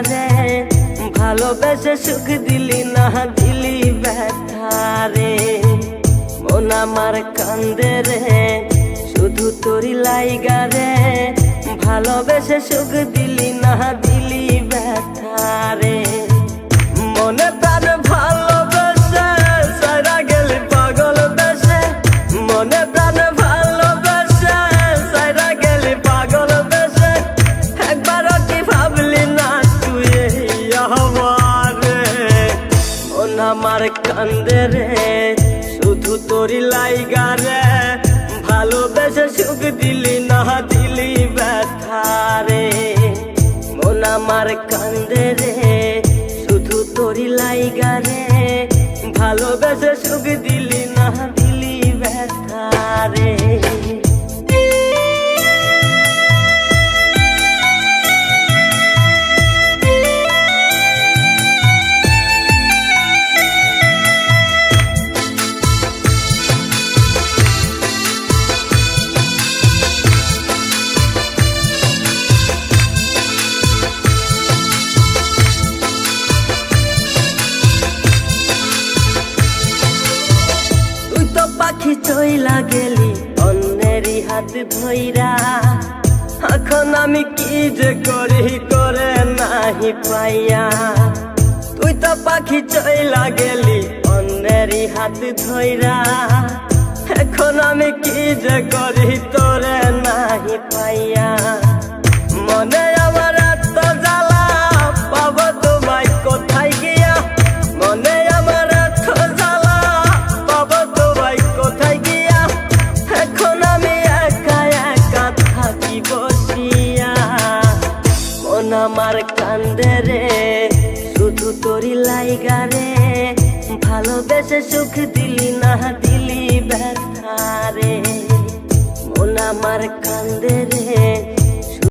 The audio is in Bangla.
রে, ভালোবেসে সুখ দিলি না দিলি ব্যথা রে। মন আমার কান্দে রে শুধু তোরি লাইগা রে, ভালোবেসে সুখ দিলি না দিলি ব্যথা রে। মনে প্রাণ ভালোবেসে সারা গেলি পাগল বেশে, মনে প্রাণ ভালোবেসে সারা গেলি পাগল বেশে। একবারও কি ভাবলি না তুই আমারে, মন আমার কান্দে রে শুধু তোরি লাইগা রে, ভালোবেসে সুখ দিলি না দিলি ব্যথা রে। মন আমার কান্দে রে শুধু তোরি লাইগা রে, ভালোবেসে সুখ দিলি না দিলি ব্যথা রে। পাখি চইলা গেলি অন্যেরই হাত ধইরা, এখন আমি কি যে করি করে নাহি পাইয়া। তুই তো পাখি চইলা গেলি অন্যেরই হাত ধইরা, এখন আমি কি যে করি তোরে নাহি পাইয়া। মনে আমার এত জ্বালা পাবো তোমায় কোথায় গিয়া, মনে আমার এত জ্বালা পাবো তোমায় কোথায় গিয়া। এখন আমি একা একা থাকি বসিয়া, মন আমার কান্দে রে শুধু তোরি লাইগা রে, ভালোবেসে সুখ দিলি না দিলি ব্যথা রে। মন আমার কান্দে রে